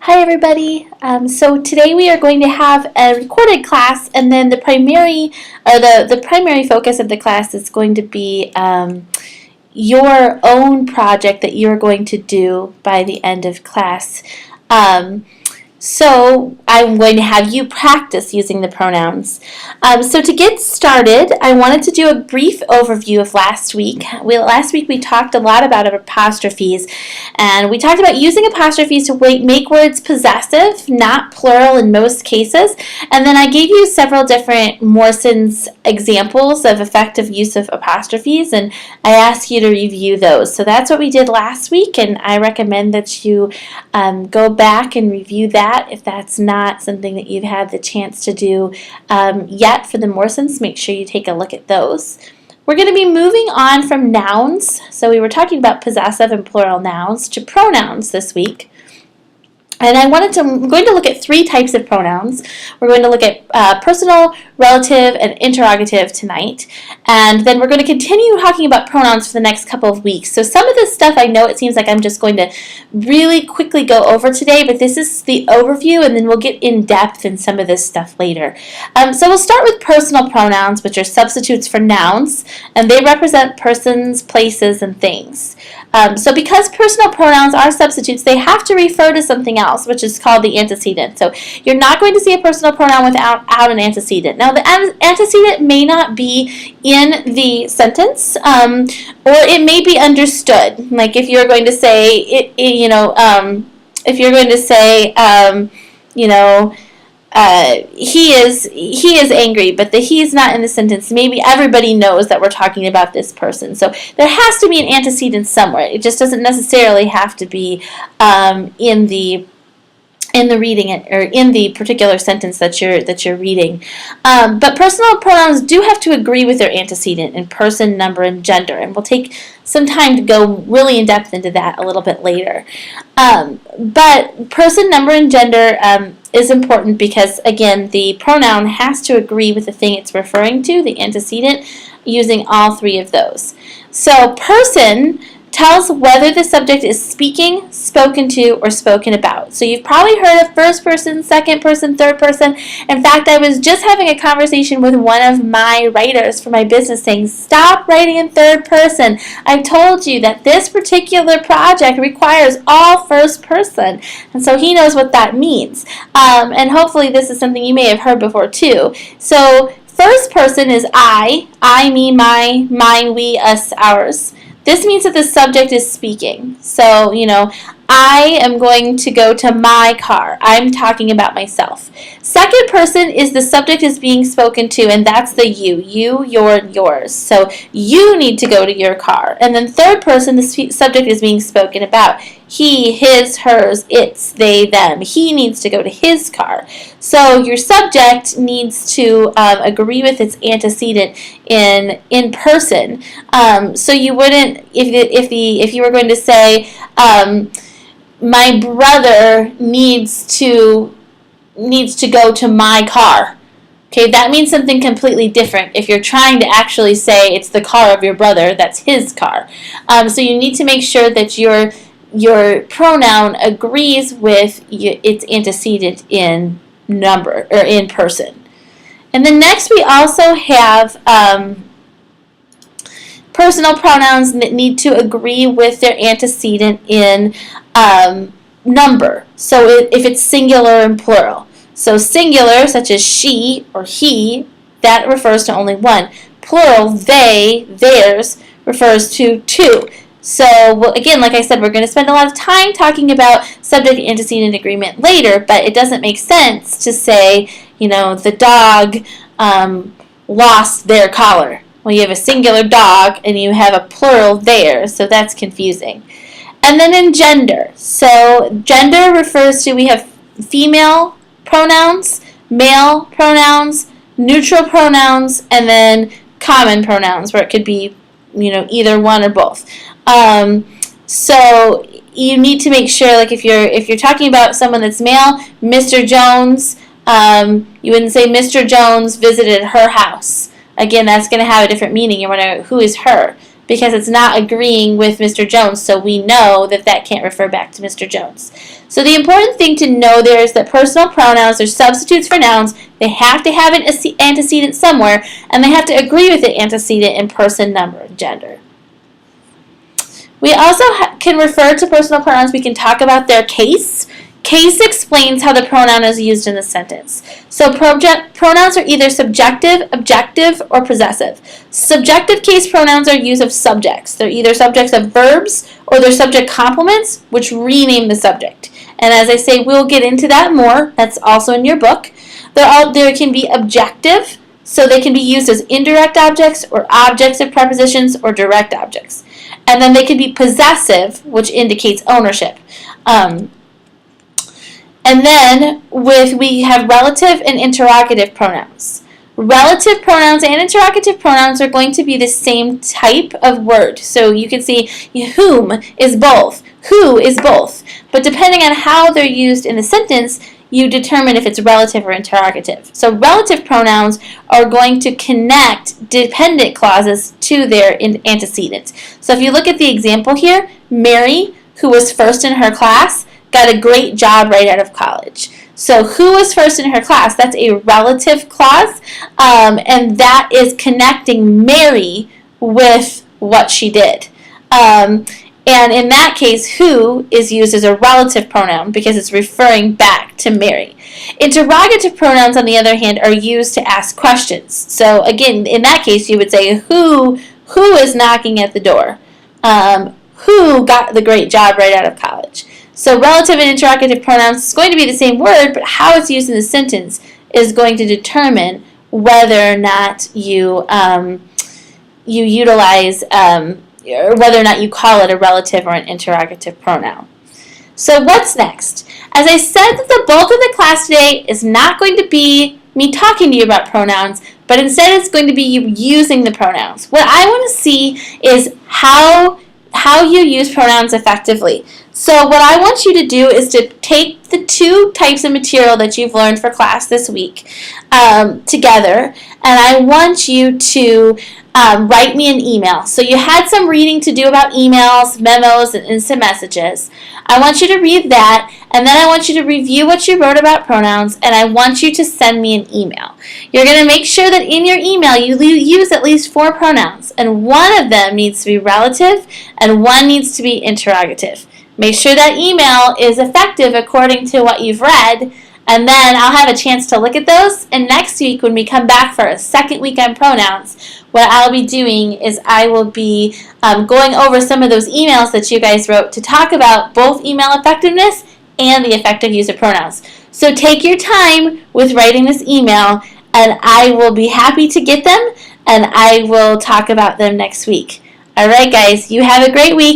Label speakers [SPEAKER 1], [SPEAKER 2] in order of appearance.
[SPEAKER 1] Hi everybody. So today we are going to have a recorded class, and then the primary focus of the class is going to be your own project that you are going to do by the end of class. So I'm going to have you practice using the pronouns. So to get started, I wanted to do a brief overview of last week. Last week we talked a lot about apostrophes, and we talked about using apostrophes to make words possessive, not plural in most cases. And then I gave you several different Morrison's examples of effective use of apostrophes, and I asked you to review those. So that's what we did last week, and I recommend that you go back and review that if that's not something that you've had the chance to do yet for the Morrisons. Make sure you take a look at those. We're going to be moving on from nouns. So we were talking about possessive and plural nouns to pronouns this week. And I'm going to look at three types of pronouns. We're going to look at personal, relative, and interrogative tonight. And then we're going to continue talking about pronouns for the next couple of weeks. So some of this stuff I know it seems like I'm just going to really quickly go over today, but this is the overview, and then we'll get in depth in some of this stuff later. So we'll start with personal pronouns, which are substitutes for nouns, and they represent persons, places, and things. So because personal pronouns are substitutes, they have to refer to something else, which is called the antecedent. So you're not going to see a personal pronoun without an antecedent. Now, the antecedent may not be in the sentence, or it may be understood. Like if you're going to say, if you're going to say, he is angry, but the he is not in the sentence. Maybe everybody knows that we're talking about this person. So there has to be an antecedent somewhere. It just doesn't necessarily have to be in the reading or in the particular sentence that you're reading. But personal pronouns do have to agree with their antecedent in person, number, and gender, and we'll take some time to go really in depth into that a little bit later. But person, number, and gender is important because, again, the pronoun has to agree with the thing it's referring to, the antecedent, using all three of those. So person tells whether the subject is speaking, spoken to, or spoken about. So you've probably heard of first person, second person, third person. In fact, I was just having a conversation with one of my writers for my business saying, stop writing in third person. I told you that this particular project requires all first person. And so he knows what that means. And hopefully this is something you may have heard before too. So first person is I, me, my, mine, we, us, ours. This means that the subject is speaking. So, I am going to go to my car. I'm talking about myself. Second person is the subject is being spoken to, and that's the you. You, your, yours. So you need to go to your car. And then third person, the subject is being spoken about. He, his, hers, its, they, them. He needs to go to his car. So your subject needs to agree with its antecedent in person. So you wouldn't, if you were going to say, my brother needs to go to my car. Okay, that means something completely different. If you're trying to actually say it's the car of your brother, that's his car. So you need to make sure that your pronoun agrees with its antecedent in number or in person. And then next we also have personal pronouns that need to agree with their antecedent in number. So if it's singular and plural. So singular, such as she or he, that refers to only one. Plural, they, theirs, refers to two. So again, like I said, we're going to spend a lot of time talking about subject antecedent agreement later, but it doesn't make sense to say, the dog lost their collar. Well, you have a singular dog and you have a plural there, so that's confusing. And then in gender. So gender refers to, we have female pronouns, male pronouns, neutral pronouns, and then common pronouns, where it could be, either one or both. So you need to make sure, like if you're talking about someone that's male, Mr. Jones, you wouldn't say Mr. Jones visited her house. Again, that's going to have a different meaning. You want to know who is her. because it's not agreeing with Mr. Jones, so we know that that can't refer back to Mr. Jones. So the important thing to know there is that personal pronouns are substitutes for nouns. They have to have an antecedent somewhere, and they have to agree with the antecedent in person, number, and gender. We also can refer to personal pronouns. We can talk about their case. Case explains how the pronoun is used in the sentence. So pronouns are either subjective, objective, or possessive. Subjective case pronouns are used of subjects. They're either subjects of verbs or they're subject complements, which rename the subject. And as I say, we'll get into that more. That's also in your book. There can be objective, so they can be used as indirect objects or objects of prepositions or direct objects. And then they can be possessive, which indicates ownership. And then we have relative and interrogative pronouns. Relative pronouns and interrogative pronouns are going to be the same type of word. So you can see whom is both, who is both. But depending on how they're used in the sentence, you determine if it's relative or interrogative. So relative pronouns are going to connect dependent clauses to their antecedents. So if you look at the example here, Mary, who was first in her class, got a great job right out of college. So who was first in her class? That's a relative clause, and that is connecting Mary with what she did. And in that case, who is used as a relative pronoun because it's referring back to Mary. Interrogative pronouns, on the other hand, are used to ask questions. So again, in that case, you would say who is knocking at the door? Who got the great job right out of college? So relative and interrogative pronouns is going to be the same word, but how it's used in the sentence is going to determine whether or not you utilize or whether or not you call it a relative or an interrogative pronoun. So what's next? As I said, that the bulk of the class today is not going to be me talking to you about pronouns, but instead it's going to be you using the pronouns. What I want to see is how you use pronouns effectively. So what I want you to do is to take the two types of material that you've learned for class this week together, and I want you to write me an email. So you had some reading to do about emails, memos, and instant messages. I want you to read that, and then I want you to review what you wrote about pronouns, and I want you to send me an email. You're going to make sure that in your email you use at least 4 pronouns, and one of them needs to be relative, and one needs to be interrogative. Make sure that email is effective according to what you've read, and then I'll have a chance to look at those. And next week, when we come back for a second week on pronouns, what I'll be doing is I will be going over some of those emails that you guys wrote to talk about both email effectiveness and the effective use of pronouns. So take your time with writing this email, and I will be happy to get them, and I will talk about them next week. All right, guys, you have a great week.